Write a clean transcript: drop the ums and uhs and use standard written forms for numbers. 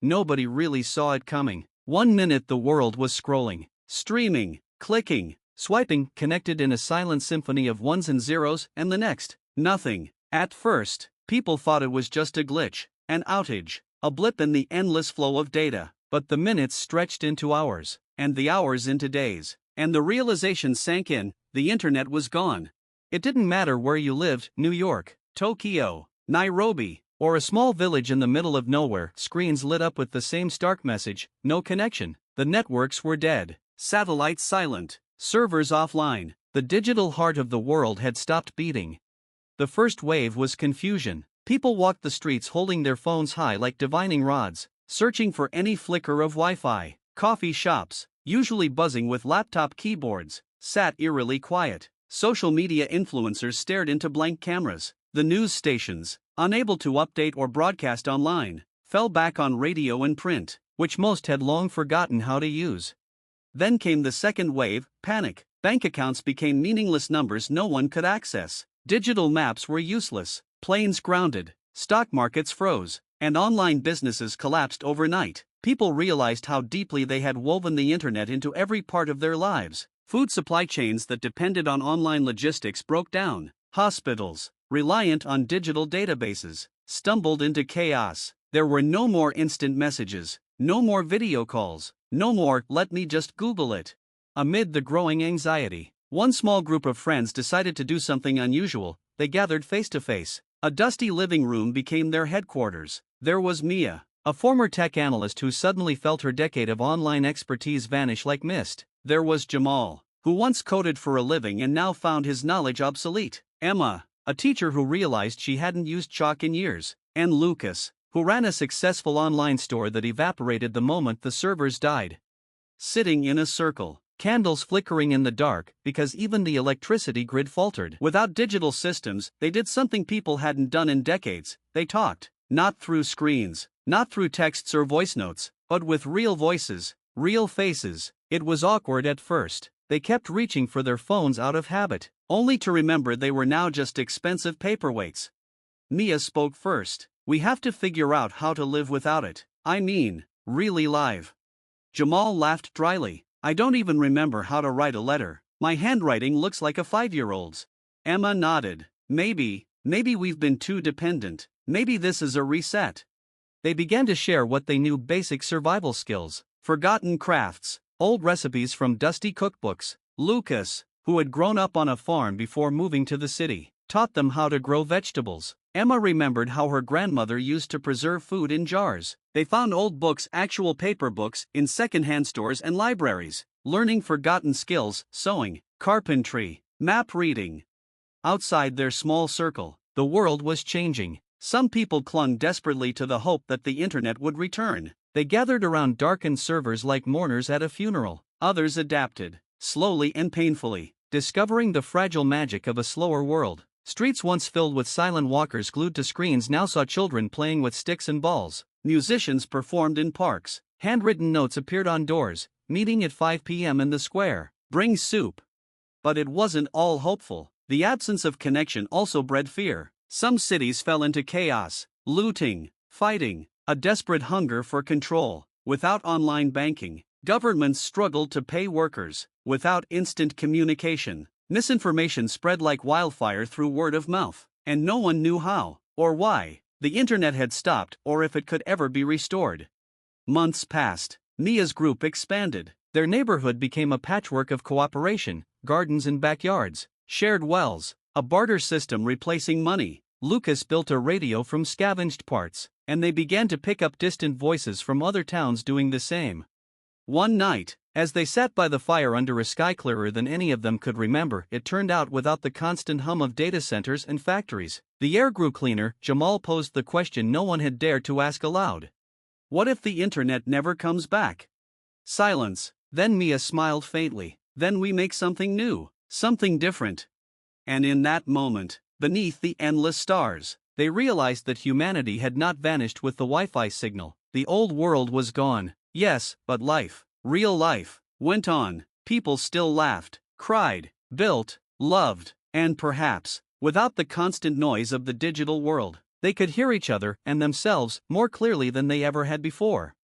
nobody really saw it coming. One minute the world was scrolling, streaming, clicking, swiping, connected in a silent symphony of ones and zeros, and the next, nothing. At first, people thought it was just a glitch, an outage, a blip in the endless flow of data. But the minutes stretched into hours, and the hours into days, and the realization sank in: the internet was gone. It didn't matter where you lived, New York, Tokyo, Nairobi, or a small village in the middle of nowhere, screens lit up with the same stark message: no connection. The networks were dead, satellites silent, servers offline. The digital heart of the world had stopped beating. The first wave was confusion. People walked the streets holding their phones high like divining rods, searching for any flicker of Wi-Fi. Coffee shops, usually buzzing with laptop keyboards, sat eerily quiet. Social media influencers stared into blank cameras. The news stations, unable to update or broadcast online, fell back on radio and print, which most had long forgotten how to use. Then came the second wave: panic. Bank accounts became meaningless numbers no one could access. Digital maps were useless, planes grounded, stock markets froze, and online businesses collapsed overnight. People realized how deeply they had woven the internet into every part of their lives. Food supply chains that depended on online logistics broke down. Hospitals, reliant on digital databases, stumbled into chaos. There were no more instant messages, no more video calls, no more "let me just Google it." Amid the growing anxiety, one small group of friends decided to do something unusual. They gathered face to face. A dusty living room became their headquarters. There was Mia, a former tech analyst who suddenly felt her decade of online expertise vanish like mist. There was Jamal, who once coded for a living and now found his knowledge obsolete. Emma, a teacher who realized she hadn't used chalk in years. And Lucas, who ran a successful online store that evaporated the moment the servers died. Sitting in a circle, candles flickering in the dark because even the electricity grid faltered. Without digital systems, they did something people hadn't done in decades. They talked, not through screens, not through texts or voice notes, but with real voices, real faces. It was awkward at first. They kept reaching for their phones out of habit, only to remember they were now just expensive paperweights. Mia spoke first. "We have to figure out how to live without it. I mean, really live." Jamal laughed dryly. "I don't even remember how to write a letter. My handwriting looks like a 5-year-old's. Emma nodded. Maybe we've been too dependent. Maybe this is a reset." They began to share what they knew: basic survival skills, forgotten crafts, old recipes from dusty cookbooks. Lucas, who had grown up on a farm before moving to the city, taught them how to grow vegetables. Emma remembered how her grandmother used to preserve food in jars. They found old books, actual paper books, in secondhand stores and libraries, learning forgotten skills: sewing, carpentry, map reading. Outside their small circle, the world was changing. Some people clung desperately to the hope that the internet would return. They gathered around darkened servers like mourners at a funeral. Others adapted, slowly and painfully, discovering the fragile magic of a slower world. Streets once filled with silent walkers glued to screens now saw children playing with sticks and balls. Musicians performed in parks. Handwritten notes appeared on doors: meeting at 5 p.m. in the square. Bring soup. But it wasn't all hopeful. The absence of connection also bred fear. Some cities fell into chaos, looting, fighting, a desperate hunger for control. Without online banking, governments struggled to pay workers. Without instant communication, misinformation spread like wildfire through word of mouth, and no one knew how, or why, the internet had stopped or if it could ever be restored. Months passed. Mia's group expanded. Their neighborhood became a patchwork of cooperation: gardens and backyards, shared wells, a barter system replacing money. Lucas built a radio from scavenged parts, and they began to pick up distant voices from other towns doing the same. One night, as they sat by the fire under a sky clearer than any of them could remember, it turned out without the constant hum of data centers and factories, the air grew cleaner. Jamal posed the question no one had dared to ask aloud: what if the internet never comes back? Silence. Then Mia smiled faintly. Then we make something new, something different. And in that moment, beneath the endless stars, they realized that humanity had not vanished with the Wi-Fi signal. The old world was gone, yes, but life, real life, went on. People still laughed, cried, built, loved, and perhaps, without the constant noise of the digital world. They could hear each other and themselves more clearly than they ever had before.